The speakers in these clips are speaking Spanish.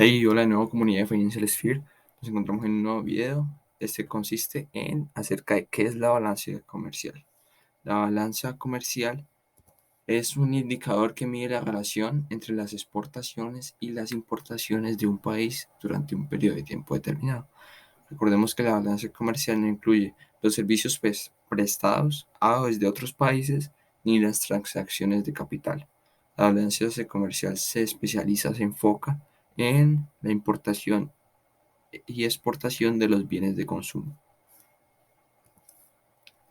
Hey, hola de nuevo comunidad de Financial Sphere. Nos encontramos en un nuevo video. Este consiste en acerca de qué es la balanza comercial. La balanza comercial es un indicador que mide la relación entre las exportaciones y las importaciones de un país durante un periodo de tiempo determinado. Recordemos que la balanza comercial no incluye los servicios prestados a o desde otros países ni las transacciones de capital. La balanza comercial se enfoca en la importación y exportación de los bienes de consumo.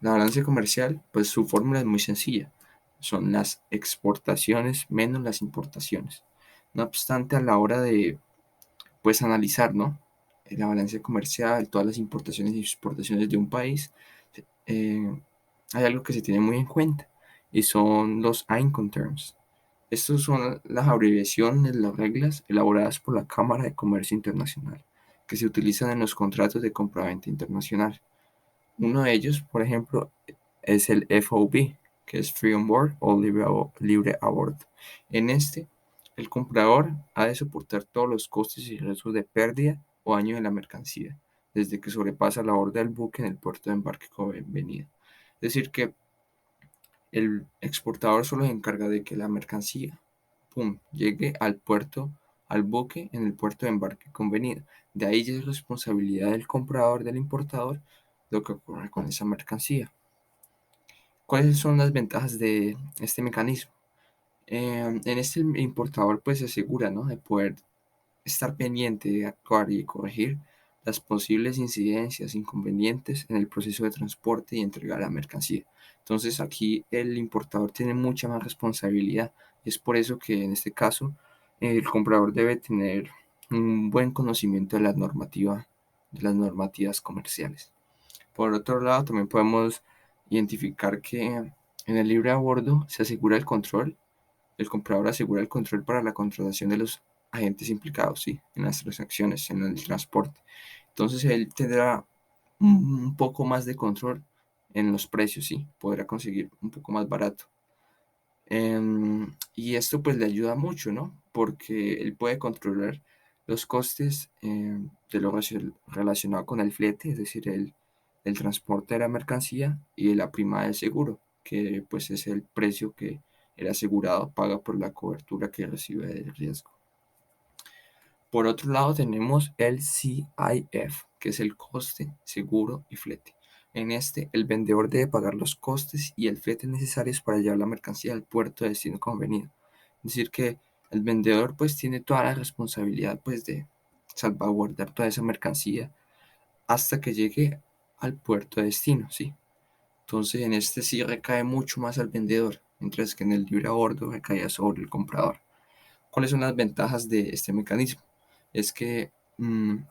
La balanza comercial, pues su fórmula es muy sencilla. Son las exportaciones menos las importaciones. No obstante, a la hora de pues analizar, ¿no? La balanza comercial, todas las importaciones y exportaciones de un país, eh, hay algo que se tiene muy en cuenta y son los Incoterms. Estos son las abreviaciones, las reglas elaboradas por la Cámara de Comercio Internacional, que se utilizan en los contratos de compraventa internacional. Uno de ellos, por ejemplo, es el FOB, que es Free on Board o libre a bordo. En este, el comprador ha de soportar todos los costes y riesgos de pérdida o daño de la mercancía, desde que sobrepasa la borda del buque en el puerto de embarque convenido. Es decir, que el exportador solo se encarga de que la mercancía, pum, llegue al puerto, al buque en el puerto de embarque convenido. De ahí ya es responsabilidad del comprador, del importador, lo que ocurre con esa mercancía. ¿Cuáles son las ventajas de este mecanismo? En este el importador pues se asegura, ¿no?, de poder estar pendiente de actuar y corregir las posibles incidencias, inconvenientes en el proceso de transporte y entrega de la mercancía. Entonces aquí el importador tiene mucha más responsabilidad. Es por eso que en este caso el comprador debe tener un buen conocimiento de de las normativas comerciales. Por otro lado, también podemos identificar que en el libre a bordo se asegura el control. El comprador asegura el control para la contratación de los agentes implicados, ¿sí?, en las transacciones, en el transporte. Entonces él tendrá un poco más de control en los precios, ¿sí? Podrá conseguir un poco más barato. Y esto pues le ayuda mucho, ¿no? Porque él puede controlar los costes de lo relacionado con el flete, es decir, el transporte de la mercancía y la prima del seguro, que pues es el precio que el asegurado paga por la cobertura que recibe del riesgo. Por otro lado tenemos el CIF, que es el coste, seguro y flete. En este, el vendedor debe pagar los costes y el flete necesarios para llevar la mercancía al puerto de destino convenido. Es decir, que el vendedor pues tiene toda la responsabilidad pues de salvaguardar toda esa mercancía hasta que llegue al puerto de destino, ¿sí? Entonces en este sí recae mucho más al vendedor, mientras que en el libre a bordo recae sobre el comprador. ¿Cuáles son las ventajas de este mecanismo? Es que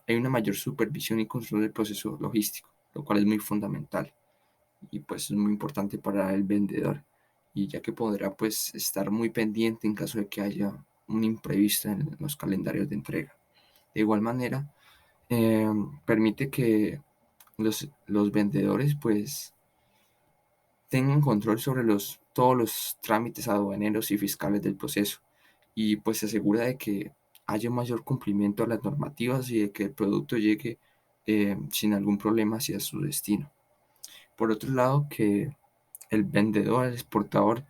hay una mayor supervisión y control del proceso logístico, lo cual es muy fundamental y pues es muy importante para el vendedor, y ya que podrá pues estar muy pendiente en caso de que haya un imprevisto en los calendarios de entrega. De igual manera, eh, permite que los vendedores pues tengan control sobre todos los trámites aduaneros y fiscales del proceso, y pues se asegura de que haya mayor cumplimiento a las normativas y de que el producto llegue sin algún problema hacia su destino. Por otro lado, que el vendedor, el exportador,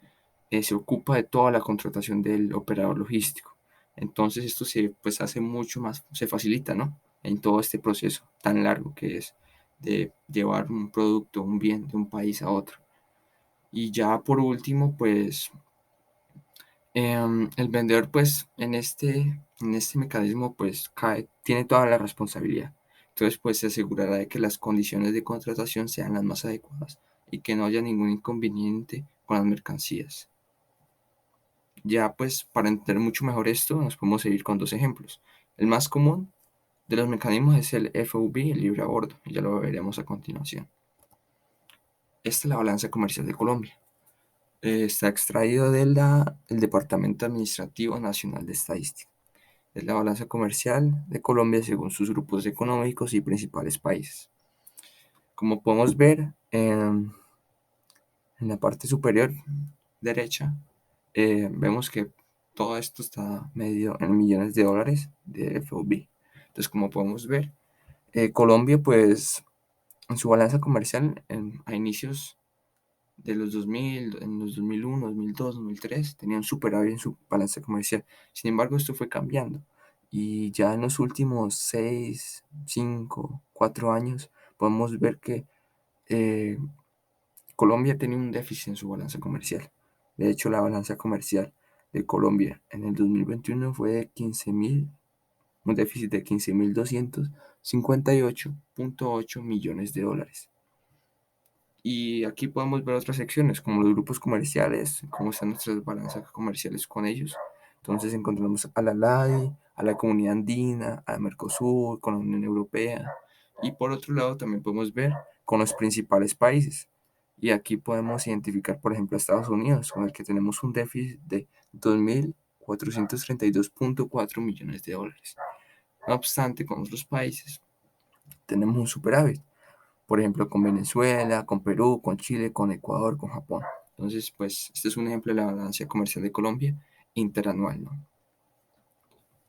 se ocupa de toda la contratación del operador logístico. Entonces esto se pues hace mucho más, se facilita, ¿no?, en todo este proceso tan largo que es de llevar un producto, un bien de un país a otro. Y ya por último, pues el vendedor pues en este mecanismo pues tiene toda la responsabilidad. Entonces pues se asegurará de que las condiciones de contratación sean las más adecuadas y que no haya ningún inconveniente con las mercancías. Ya pues para entender mucho mejor esto nos podemos seguir con dos ejemplos. El más común de los mecanismos es el FOB, el libre a bordo, y ya lo veremos a continuación. Esta es la balanza comercial de Colombia. Está extraído del Departamento Administrativo Nacional de Estadística. Es la balanza comercial de Colombia según sus grupos económicos y principales países. Como podemos ver en la parte superior derecha, vemos que todo esto está medido en millones de dólares de FOB. Entonces, como podemos ver, Colombia, pues, en su balanza comercial, a inicios de los 2000, en los 2001, 2002, 2003, tenía un superávit en su balanza comercial. Sin embargo, esto fue cambiando. Y ya en los últimos 6, 5, 4 años, podemos ver que eh, Colombia tenía un déficit en su balanza comercial. De hecho, la balanza comercial de Colombia en el 2021 fue de 15.000, un déficit de 15.258.8 millones de dólares. Y aquí podemos ver otras secciones, como los grupos comerciales, cómo están nuestras balanzas comerciales con ellos. Entonces encontramos a la LADI, a la Comunidad Andina, a Mercosur, con la Unión Europea. Y por otro lado también podemos ver con los principales países. Y aquí podemos identificar, por ejemplo, a Estados Unidos, con el que tenemos un déficit de 2.432.4 millones de dólares. No obstante, con otros países tenemos un superávit, por ejemplo, con Venezuela, con Perú, con Chile, con Ecuador, con Japón. Entonces, pues, este es un ejemplo de la balanza comercial de Colombia interanual, ¿no?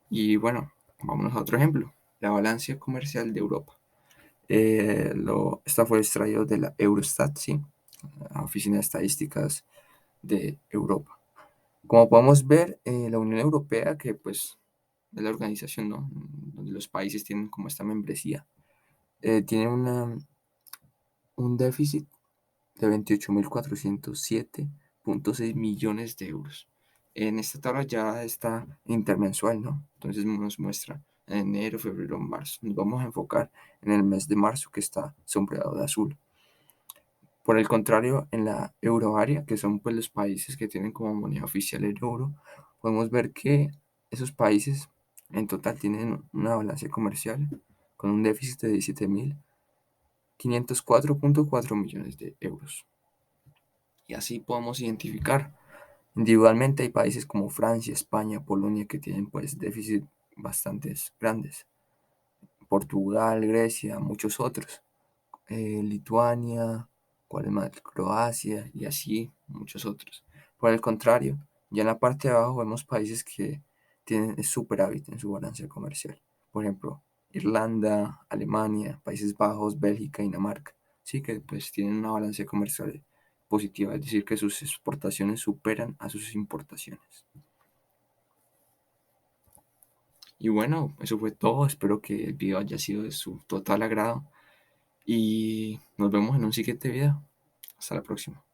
Y bueno, vámonos a otro ejemplo, la balanza comercial de Europa. Esta fue extraído de la Eurostat, ¿sí? La Oficina de Estadísticas de Europa. Como podemos ver, la Unión Europea, que pues es la organización, ¿no? Donde los países tienen como esta membresía, tiene un déficit de 28.407.6 millones de euros. En esta tabla ya está intermensual, ¿no? Entonces nos muestra en enero, febrero, marzo. Nos vamos a enfocar en el mes de marzo, que está sombreado de azul. Por el contrario, en la euroárea, que son pues los países que tienen como moneda oficial el euro, podemos ver que esos países en total tienen una balanza comercial con un déficit de 17.504.4 millones de euros. Y así podemos identificar. Individualmente hay países como Francia, España, Polonia que tienen pues déficit bastante grandes. Portugal, Grecia, muchos otros. Lituania, ¿cuál más? Croacia y así muchos otros. Por el contrario, ya en la parte de abajo vemos países que tienen superávit en su balanza comercial. Por ejemplo, Irlanda, Alemania, Países Bajos, Bélgica, Dinamarca. Sí, que pues tienen una balanza comercial positiva, es decir, que sus exportaciones superan a sus importaciones. Y bueno, eso fue todo. Espero que el video haya sido de su total agrado. Y nos vemos en un siguiente video. Hasta la próxima.